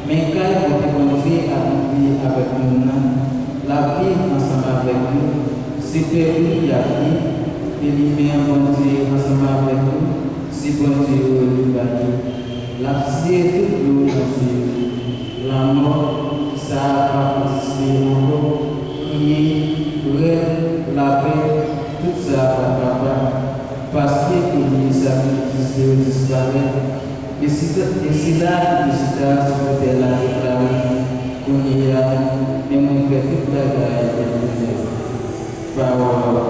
Mais quand vous commencez à vivre avec nous, la vie ensemble avec nous, c'est permis à vie, et lui-même bon Dieu ensemble avec nous, c'est bon Dieu nous bâtit. La société de nous, la mort, ça va exister encore, qui est la paix, tout ça va parce qu'il y a des disparaît. Et c'est là que c'était la déclarée qu'on y a et mon fait toute la guerre de parole de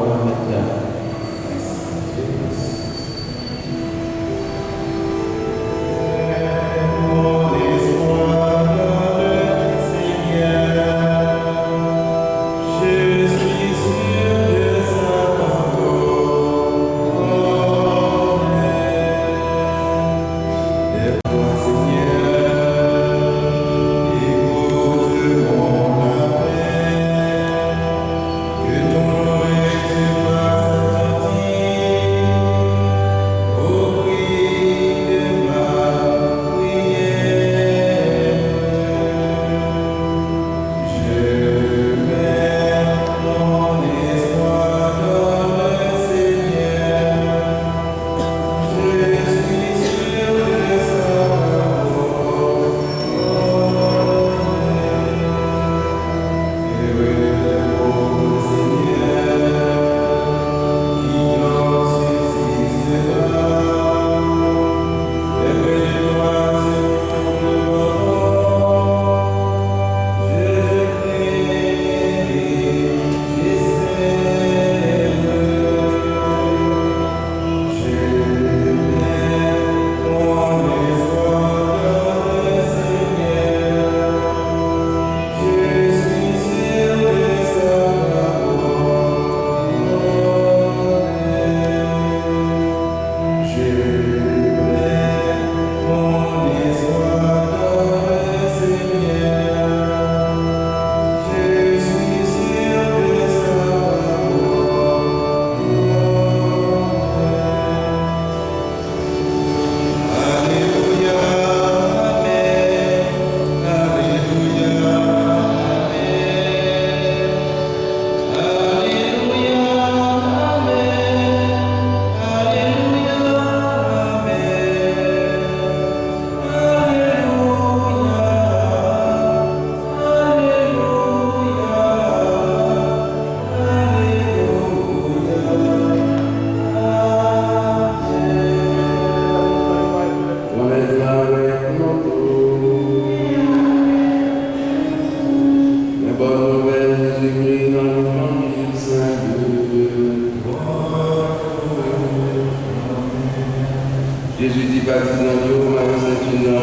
Jésus dit, baptisant Dieu, Marie Sainte-Une,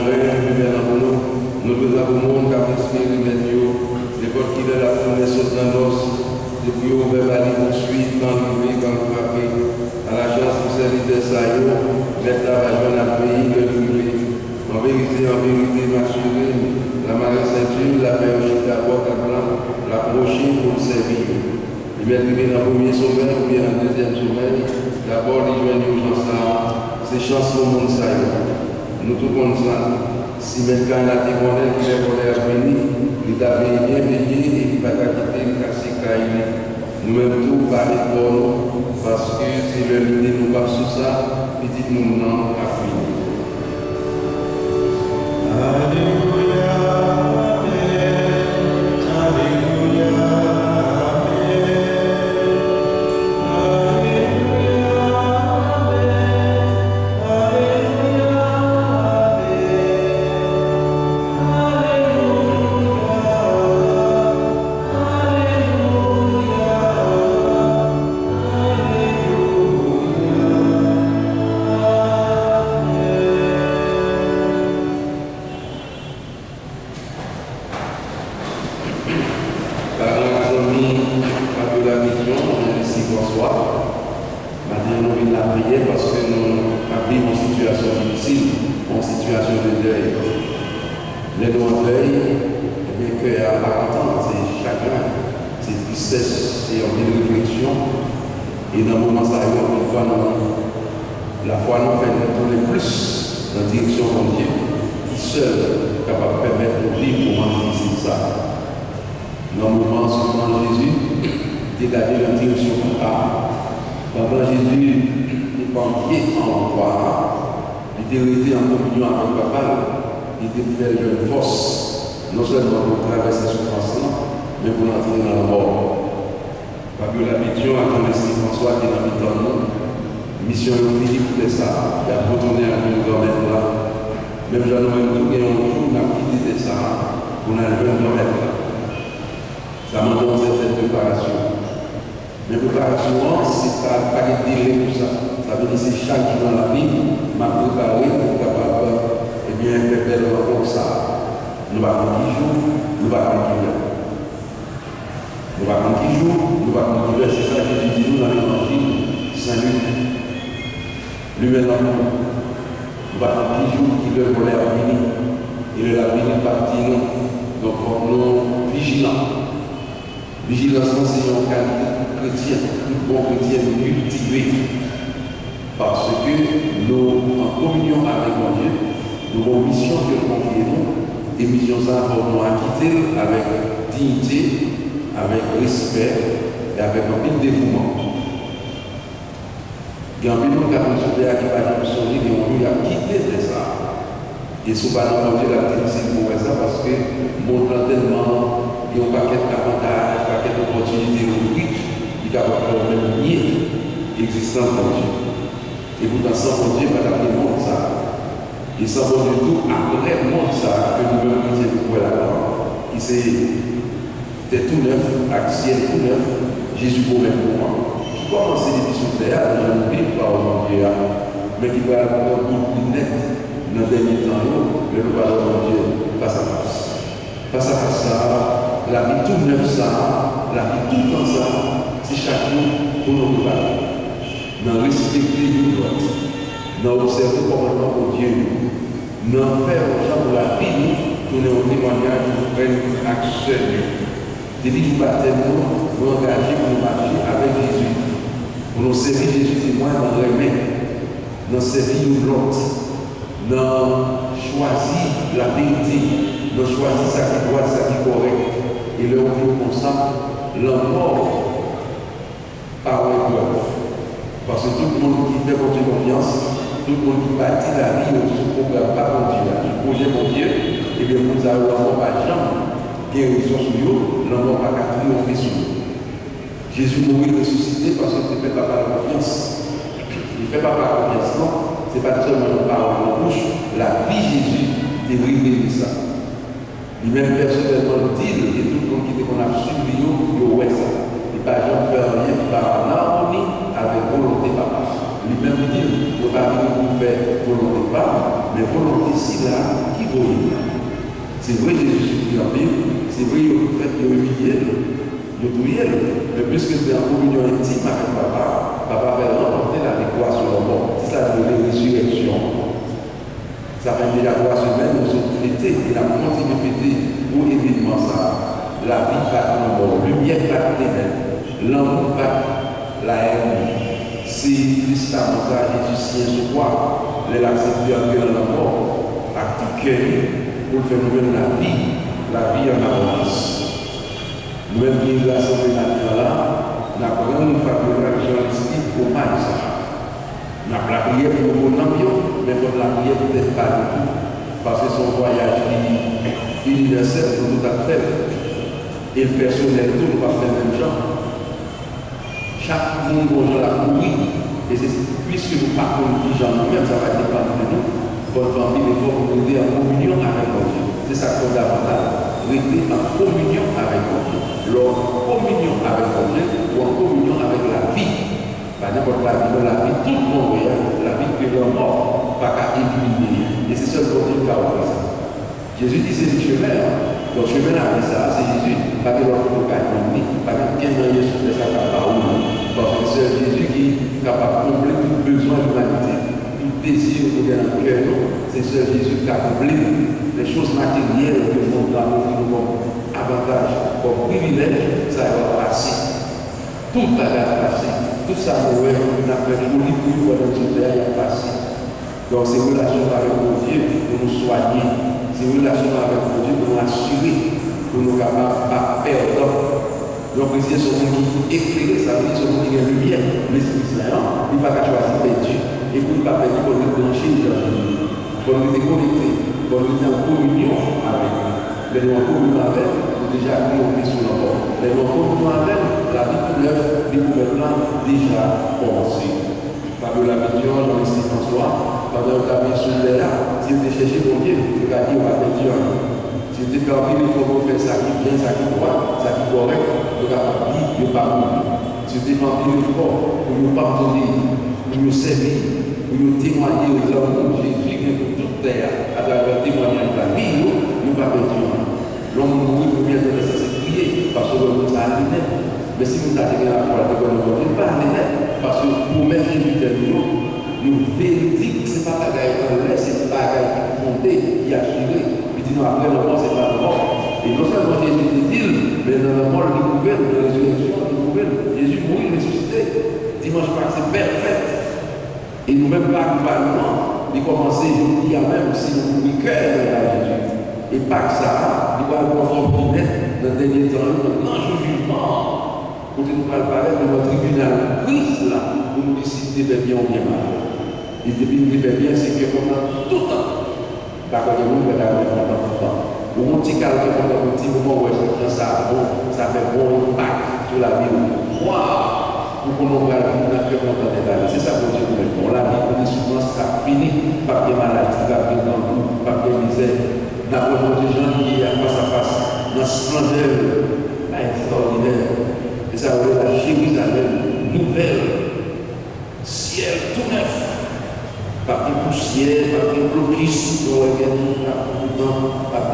nous vous avons car l'esprit de Dieu, l'époque qui de la promesse aux nos, depuis au verbal poursuite, dans le vie, comme frappé, à la chance pour servir de ça, mettre la vache dans le pays de l'huile. En vérité, m'assurer, la Marie Sainte-Une, la paix au Chicago, la prochaine pour le servir. Il va arriver dans le premier sommet ou bien dans le deuxième sommet. D'abord, il joint l'urgence là. C'est chance pour le monde, ça. Nous tout comme ça. Si maintenant la témoignage qui est pour les venir, il avait bien veillé et il va quitter le casse nous-mêmes tout par l'école, parce que c'est le l'idée nous pas sur ça, petit nous non à finir. Alléluia. seul capable de permettre de vivre pour rendre difficile ça. Dans le moment où Jésus dégagé la direction comme ça. Pendant Jésus est banquier en croix, il était resté en communion avec papa, il était fait une force, non seulement pour traverser ce passant, mais pour entrer dans la mort. Parce que l'habitude à ton esprit François qui est dans le temps, mission de Philippe pour ça, il a retourné à une domaine là. Même Jean-Noël tout et un jour, on a quitté ça pour aller dans le domaine là. Ça m'a donné cette préparation. Mais préparation, c'est pas de délai pour ça. Ça veut dire que c'est chaque jour dans la vie, m'a préparé pour être capable de faire des rencontres comme ça. Nous ne allons pas 10 jours, nous ne allons pas 10 heures. Nous allons pas 10 jours, nous allons pas 10 heures. C'est ça que Jésus dit nous dans l'évangile Saint-Luc. Lui-même, nous allons pas 10 jours qui le volet à venir. Il est la vie partie nous. Donc, nous vigilants. Vigilance, c'est un qualité chrétien, un bon chrétien cultivé. Parce que nous, en communion avec mon Dieu, nous avons une mission que nous confions, et mission ça pour nous acquitter avec dignité, avec respect et avec un peu de dévouement. Il y a un peu de gens qui va nous sourire et on a quitté de ça. Et ce n'est pas nous la difficile pour ça parce que mon tellement. Il y a un paquet d'avantages, un paquet d'opportunités riches, qui est capable de même nier l'existence de Dieu. Et pourtant, sans mon Dieu, pas d'après le monde ça. Et sans bon du tout, après le monde ça, que nous-mêmes chrétiens nous pouvons là-dedans. Et c'est tout neuf, axiel tout neuf, Jésus pour même pour moi. Qui commence depuis sur terre, je ne vis pas aujourd'hui, mais qui va avoir beaucoup plus net dans le dernier temps, mais nous allons Dieu face à face. Face à face, ça. La vie tout neuf ça, la vie tout dans ça, c'est chaque jour pour nous préparer. Dans respecter nos droits, dans observer comment pour Dieu, dans faire aux gens pour la vie, tourner au témoignage, nous prenons action. Depuis que nous battons, nous engager pour nous marcher avec Jésus. Pour nous servir Jésus témoin dans le remède, dans servir l'autre, dans choisir la vérité, dans choisir ça qui doit, ça qui est correct. Et le revenu constant, l'emporte par le cœur. Parce que tout le monde qui fait pour Dieu confiance, tout le monde qui bâtit la vie sur ce programme, pas pour Dieu, sur le projet pour Dieu, et bien vous avez l'emporte pas jamais, guérison sur vous, l'emporte pas qu'à triompher sur vous. Jésus mourit ressuscité parce qu'il ne fait pas par la confiance. Il ne fait pas par la confiance, non. Ce n'est pas seulement une parole en bouche, la vie Jésus est révélée ça. Lui-même personnellement dit, et tout le monde qui dit qu'on a suivi, il ouais ça. Il ne va jamais faire rien par l'harmonie avec volonté papa. Lui-même dit, il ne va pas venir faire volonté papa, mais volonté si là qui vaut. C'est vrai, Jésus qui en Bible, c'est vrai, il fait qu'il humilié, il prié, mais puisque c'est en communion intime avec papa, papa va remporter la victoire sur le monde. C'est ça la résurrection. Ça fait que la voix humaine nous a fêté et la continue de fêter pour évidemment ça. La vie va dans le monde, lumière va dans les ténèbres, l'amour va la haine. Si Christ a montré Jésus sien sur quoi, les acceptés entrer dans la mort, acte cœur pour faire nous la vie en abondance. Nous-mêmes qui nous assemblés là, nous avons fait journalistique pour ça. Nous avons la prière pour nous ambiance, mais pour la prière peut-être pas du tout. Parce que son voyage universel pour tout à fait. Et le personnel, tout, nous va faire le même genre. Chaque monde va la courir. Et c'est puisque nous partons de gens nous-mêmes, ça va dépendre de nous. Votre famille, il faut vous aider en communion avec Dieu. C'est ça qu'on a davantage. Rester en communion avec Dieu. Leur communion avec Dieu ou en communion avec la vie. Pas n'importe la vie, tout le monde, la vie que l'homme mort, pas qu'à éliminer. Et c'est seul pour Dieu qui a offert ça. Jésus dit c'est le chemin. Donc le chemin après ça, c'est Jésus. Pas que l'autre ne peut pas éliminer, pas que quelqu'un Jésus fait ça par où. Parce que c'est Jésus qui est capable de combler tout besoin de l'humanité, tout désir pour dans le cœur. C'est seul Jésus qui a comblé les choses matérielles que le monde a offert comme avantage, comme privilège, ça va passer. Tout va passer. Tout ça, nous avons fait pour lui, pour nous, il a passé. Donc c'est une relation avec mon Dieu pour nous soigner. C'est une relation avec mon Dieu pour nous assurer, pour nous capables de ne pas perdre. Donc les yeux sont qui éclairés, ça veut dire sont qui ont lumière. L'Esprit Saint, il ne va pas choisir perdu. Et pour ne pas perdre, pour nous brancher, pour nous déconnecter, pour nous être en communion avec lui. Mais nous en communion avec, nous déjà pris au Christ sur le corps. Mais nous en communion avec, la vie tout neuf, les gouvernements déjà commencé. Fabio Labidion, Jean-Luc François, pendant que tu as sur le là, si tu cherches mon Dieu, tu vas dire, on va te dire. Si tu fais envie, il faut faire ça qui est bien, ça qui est droit, ça qui est correct, tu vas dire, il ne va pas mourir. Si tu fais envie, il faut pour nous pardonner, pour nous servir, pour nous témoigner aux hommes de Jésus qui est pour toute terre, à travers le témoignage de la vie, nous ne pas perdre. L'homme mourit pour bien de ça, c'est prier, parce que l'homme a allé. Mais si nous avons la foi, nous ne pas aller, parce que pour mettre une vie de nous vérifions que ce n'est pas la gueule dans l'air, c'est pas la gueule qui fondée, qui a assuré. Nous après la mort, c'est pas la mort. Et non seulement Jésus dit, mais dans la mort, il est ouvert, dans la résurrection, il est ouvert. Jésus mourit, ressuscité. Dimanche passé, c'est parfait. Et nous-mêmes, pas globalement, il commençait, il y a même si nous nous cœur dans Jésus. Et pas que ça, il va le contrôler dans le dernier temps, dans le jugement. Quand nous parlons de notre tribunal, Christ là, pour nous décider de bien ou bien mal. Et depuis nous vivons bien, c'est que pendant tout le temps, par contre, nous devons avoir pendant tout le temps. Au moment où pendant un petit moment où ça fait bon impact sur la vie. Waouh! Pour qu'on ait la vie, c'est ça que Dieu veut. On l'a dit, on est souvent ça fini, pas de maladie, pas de danger, pas de misère. La présence des gens qui est face à face, dans la splendeur extraordinaire. Et ça veut dire la Jérusalem nouvelle, ciel tout neuf. Pas de poussière, pas de blocus, pas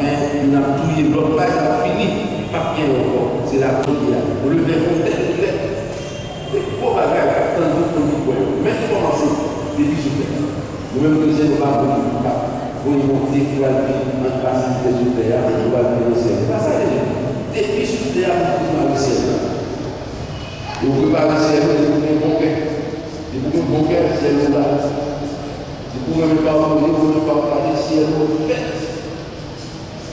de n'a tout les blocs là, il a fini, pas bien encore. C'est la prière. On le verra tel qu'il est. Pour bagages, tant d'autres nous même commencer, des bisous. Nous-mêmes, nous sommes pas pour y monter, pour aller en place des yeux de pour aller au ciel. Pas ça, les gens. Des bisous de pour aller au ciel. Vous préparez le ciel, vous avez un bon cœur. Vous avez un bon cœur, le ciel là. Vous pouvez partager, vous pouvez partager le ciel au fait.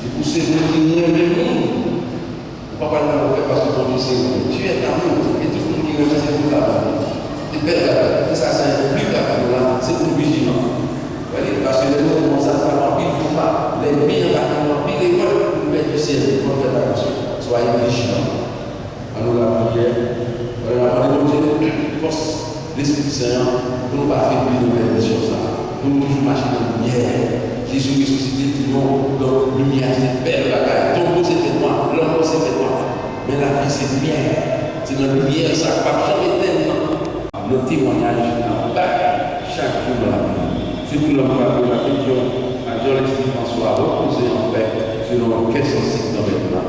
Et pour ces derniers, même nous, papa n'a pas fait parce que ton Dieu, tu es d'amour, et tout le monde qui remercie pour la vie. Et bien, ça, c'est plus là, c'est pour vigilant. Parce que les gens commencent à faire un pile, il ne faut pas les mines, un pile, et moi, pour mettre du ciel, il faut faire attention. Soyez vigilants. Alors, la prière, on a demandé force l'Esprit Saint pour ne pas faire plus de belles choses. Pour nous toujours marcher dans la lumière. Jésus ressuscité, dit non, dans la lumière, c'est belle bagaille. Ton beau, c'est fait noir, l'homme, c'est fait noir. Mais la vie, c'est lumière. C'est dans la lumière, ça ne va pas jamais tellement. Le témoignage chaque jour dans la vie. C'est pour l'homme que la question à Jean-Luc François reposer en paix selon quels sont ces dans maintenant.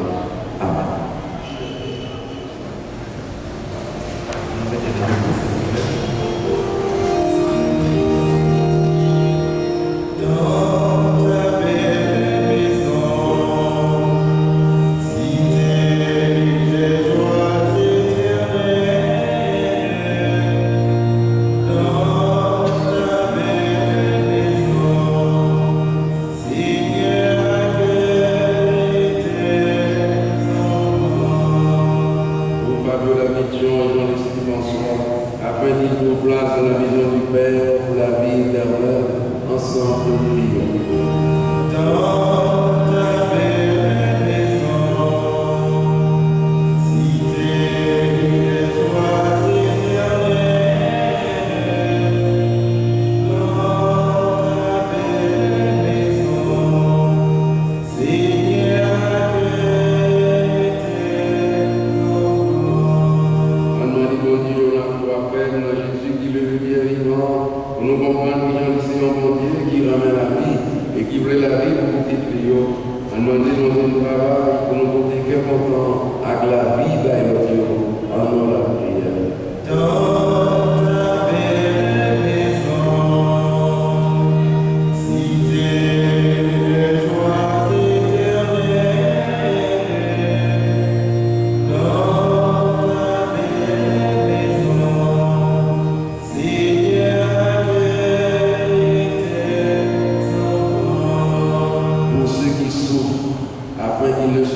Amen. Yeah.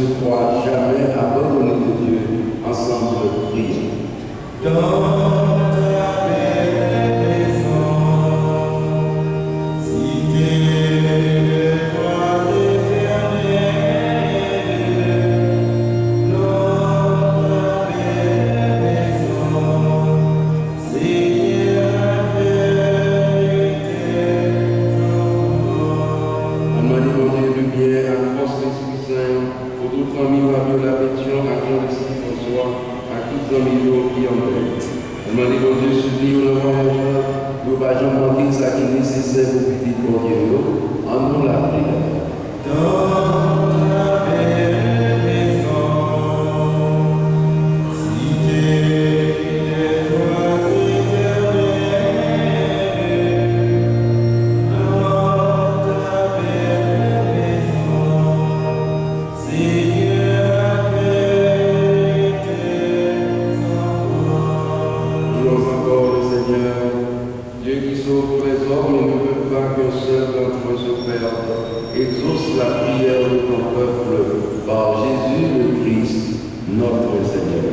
se croient jamais abandonnés de Dieu. Ensemble, prions. Dans ta maison, cité de toi éternelle, dans ta maison, Seigneur, lumière, à force de l'Esprit Saint, pour toute famille, la pétition, à Jean-Lucie François, à tous les amis qui en veulent. Je m'en dis, mon Dieu, supplie, on le voyage, nous ne pas jamais manquer ça qui est nécessaire pour petit pour Dieu. En nous la prière. Dans la maison, cité de toi éternelle, dans ta exauce la prière de ton peuple par Jésus le Christ, notre Seigneur.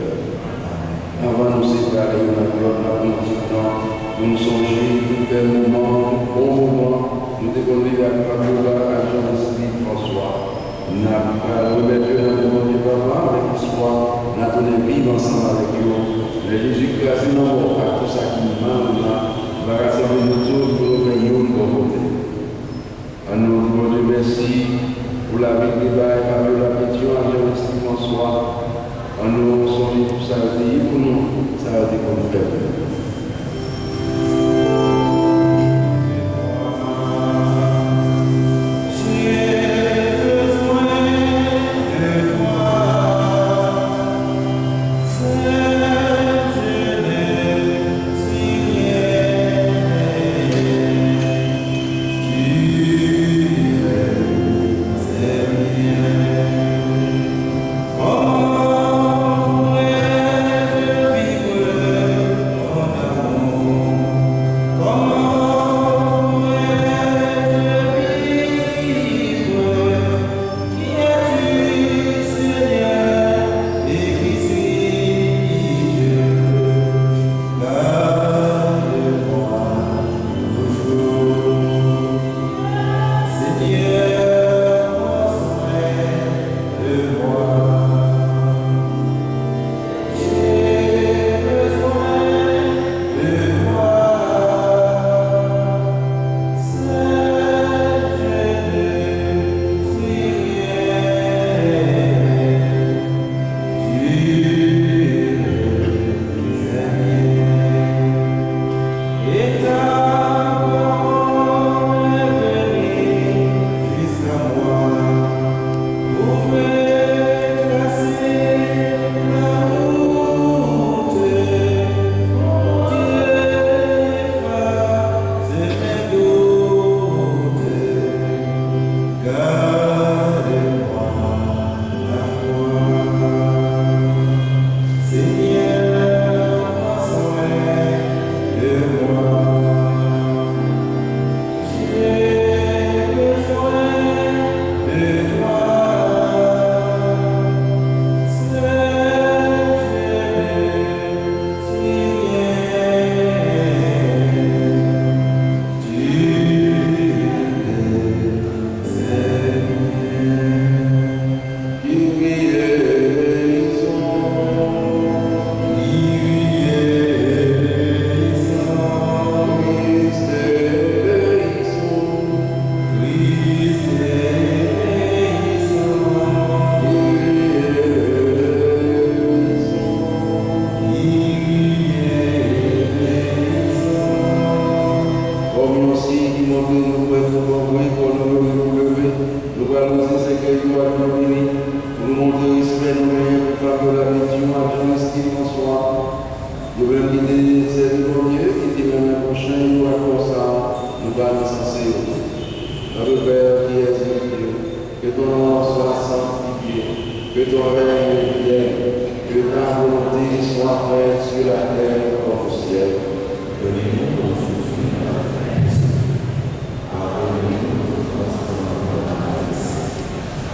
Avant de nous séparer, on a du temps pour nous songer tout bel moment, tout bon moment, nous déconner à Fabiola, à Jean-Lucie François. Nous avons remettre dans le monde du papa avec l'espoir, nous avons vivre ensemble avec eux. Le Jésus-Christ, nous avons à tout ça qui nous manque, nous va rassembler nous tous pour nous veiller au bon côté. À nous, mon Dieu, merci pour la vie de débat et Fabiola Pétion, à Jean-Lucie François. À nous, songer tout ça, pour nous, ça a été comme fait.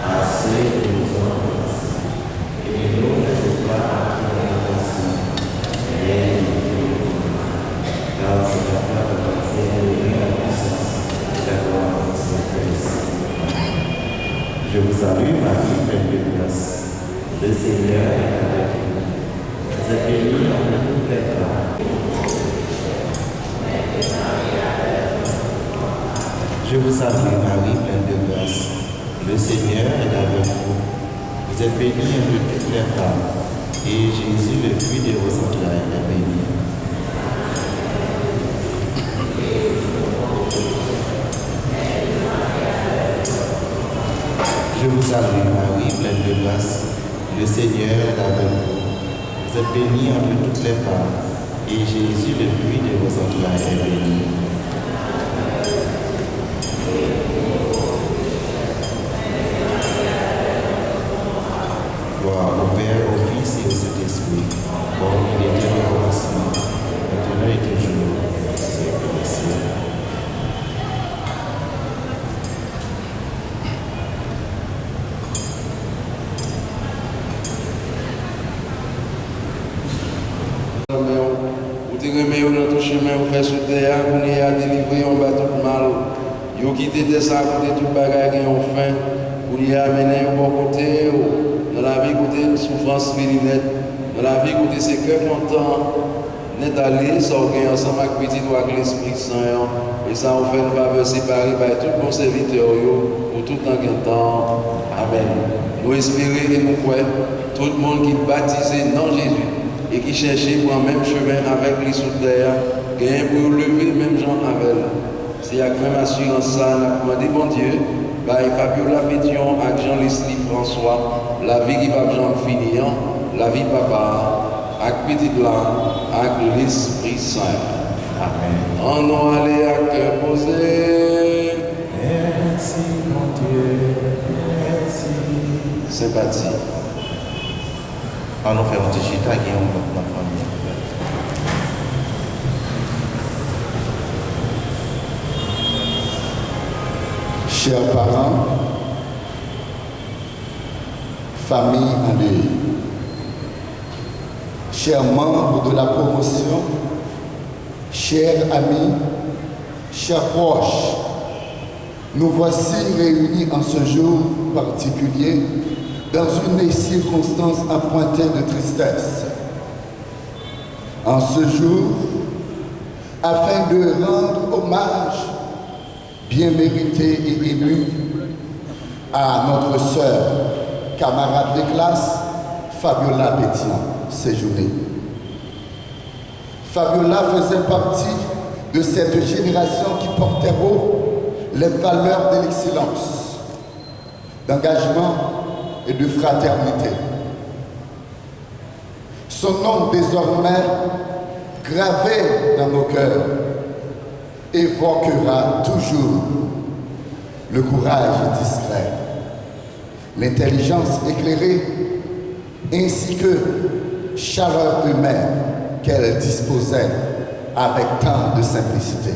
Assim nos Le Seigneur est avec vous. Vous êtes bénie entre toutes les femmes. Je vous salue Marie, pleine de grâce. Le Seigneur est avec vous. Vous êtes bénie entre toutes les femmes. Et Jésus, le fruit de vos entrailles, est béni. Je vous salue Marie, pleine de grâce. Le Seigneur est avec vous. Vous êtes bénie entre toutes les femmes. Et Jésus, le fruit de vos entrailles, est béni. Gloire au Père, au Fils et au Saint-Esprit, comme il était au commencement, maintenant et toujours, au siècle des siècles. Ou te remet dans ton chemin, ou fait sous terre, ou n'y a délivré, on bat tout mal. Yo quitté tes sacs, ou tout bagage qui ont faim, ou n'y a amené au bon côté, dans la vie, côté souffrance félinette, dans la vie, côté c'est cœur content, n'est allé, ça on gagne ensemble avec petit ou avec l'Esprit Saint, et ça on fait une faveur séparée par tout bon serviteur, pour tout en temps. Amen. Nous espérons et nous croyons, tout le monde qui est baptisé dans Jésus, et qui cherchait pour le même chemin avec les sous terre, gagne pour lever le même genre avec elle. C'est avec même assurance ça, nous avons demandé, bon Dieu, Fabiola Pétion avec Jean-Leslie François, la vie qui va Jean finir, la vie papa, avec petit blanc, avec l'Esprit Saint. Amen. En nous aller à cœur posé. Merci mon Dieu, merci. Sympathie. On nous fait un petit chita qui est en ma famille. Chers parents, famille en deuil, chers membres de la promotion, chers amis, chers proches, nous voici réunis en ce jour particulier dans une circonstance empreintée de tristesse. En ce jour, afin de rendre hommage bien mérité et ému à notre sœur, camarade de classe, Fabiola Pétion, séjournée. Fabiola faisait partie de cette génération qui portait haut les valeurs de l'excellence, d'engagement et de fraternité. Son nom désormais gravé dans nos cœurs évoquera toujours le courage discret, l'intelligence éclairée ainsi que chaleur humaine qu'elle disposait avec tant de simplicité.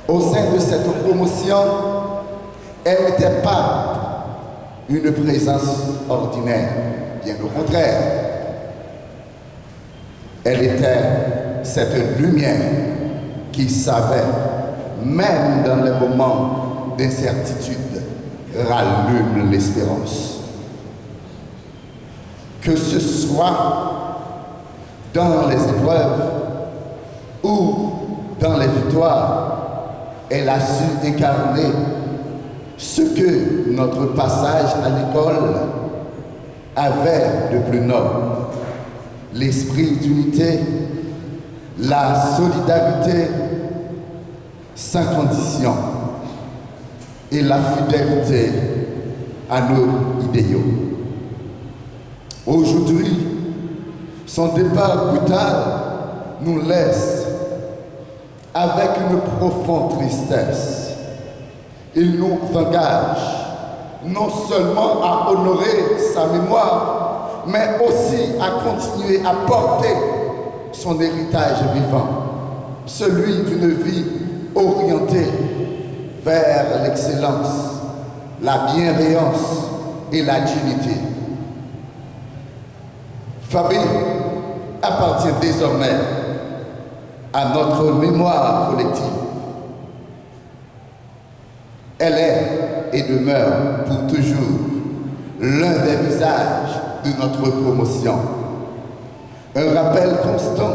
Au sein de cette promotion, elle n'était pas une présence ordinaire, bien au contraire. Elle était cette lumière qui savait, même dans les moments d'incertitude, rallume l'espérance. Que ce soit dans les épreuves ou dans les victoires, elle a su incarner ce que notre passage à l'école avait de plus noble: l'esprit d'unité, la solidarité sans condition et la fidélité à nos idéaux. Aujourd'hui, son départ brutal nous laisse avec une profonde tristesse. Il nous engage non seulement à honorer sa mémoire, mais aussi à continuer à porter son héritage vivant, celui d'une vie orientée vers l'excellence, la bienveillance et la dignité. Fabie appartient désormais à notre mémoire collective. Elle est et demeure pour toujours l'un des visages de notre promotion. Un rappel constant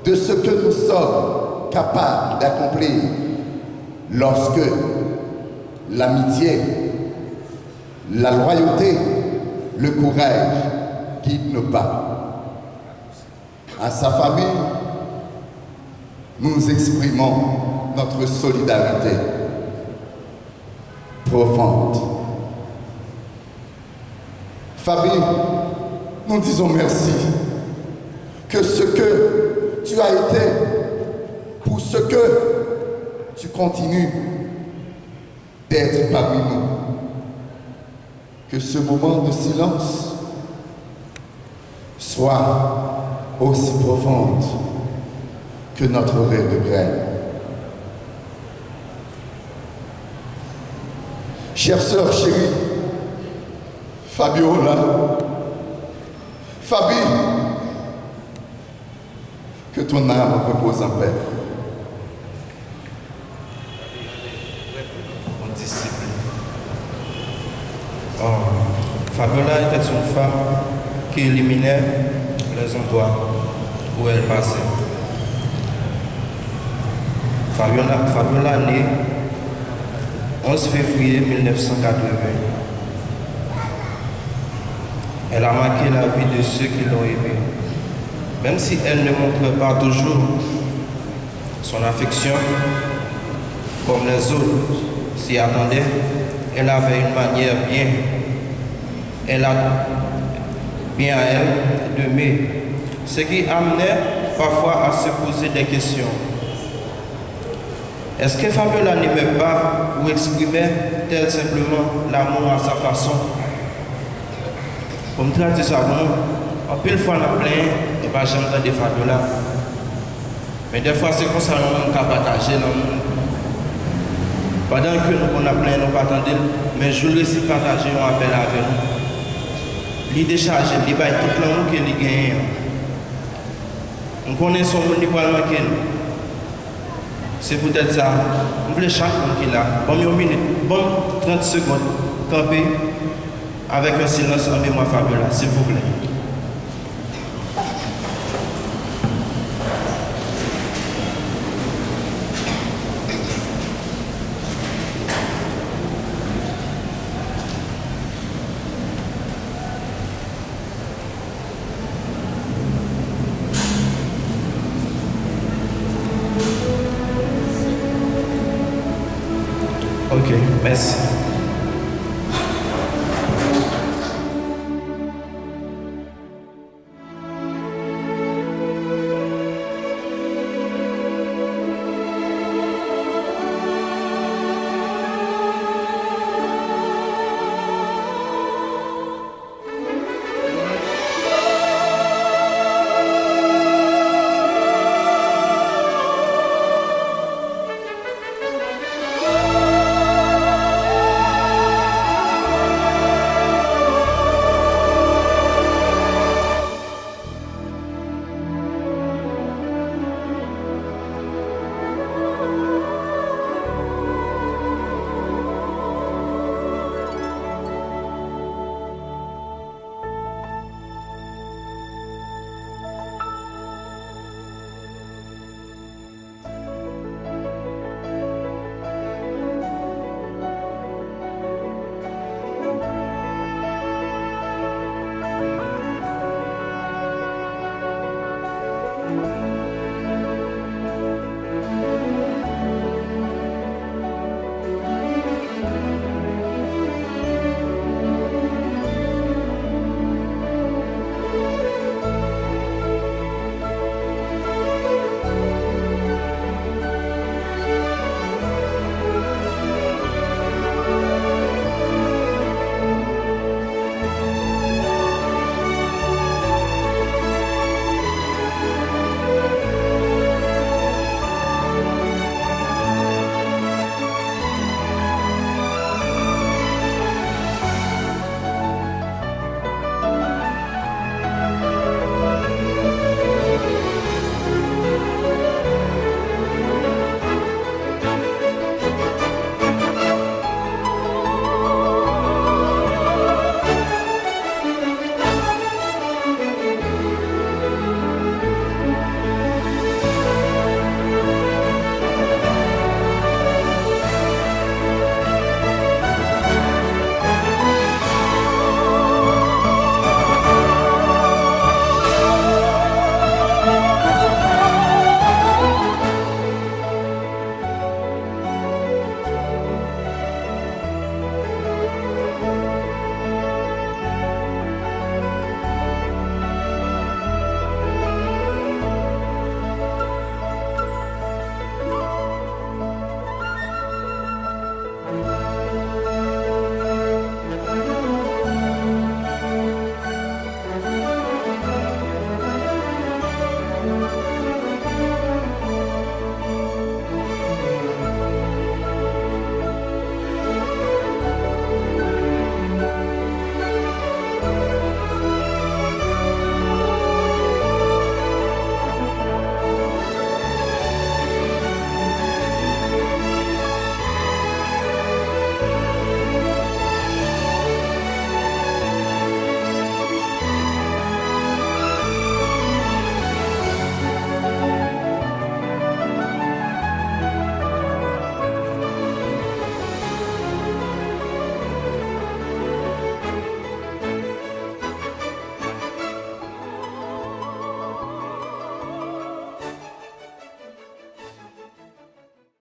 de ce que nous sommes capables d'accomplir lorsque l'amitié, la loyauté, le courage guident nos pas. À sa famille, nous exprimons notre solidarité profonde. Fabi, nous disons merci que ce que tu as été, pour ce que tu continues d'être parmi nous. Que ce moment de silence soit aussi profond que notre regret. Chère sœur chérie, Fabiola, Fabi, que ton âme repose en paix. Mon disciple. Fabiola était une femme qui éliminait les endroits où elle passait. Fabiola née 11 février 1980. Elle a marqué la vie de ceux qui l'ont aimée. Même si elle ne montre pas toujours son affection comme les autres s'y attendaient, elle avait une manière bien à elle d'aimer, ce qui amenait parfois à se poser des questions. Est-ce que Fabiola n'aimait pas ou exprimait-elle simplement l'amour à sa façon? Comme tu as dit ça, en pile fois on a plein, et pas jamais de Fabiola. Mais des fois c'est comme ça qu'on a partagé dans le monde. Pendant que nous on a plein, nous pas attendre, mais je laisse partager un appel avec nous. L'idée chargée, il va tout l'amour qu'il gagne. On connaît son monde, il va manquer. C'est peut-être ça. On voulait chaque monde qui est là. Bon, une minute, bon, 30 secondes, camper avec un silence en mémoire Fabiola, s'il vous plaît. Ok, merci.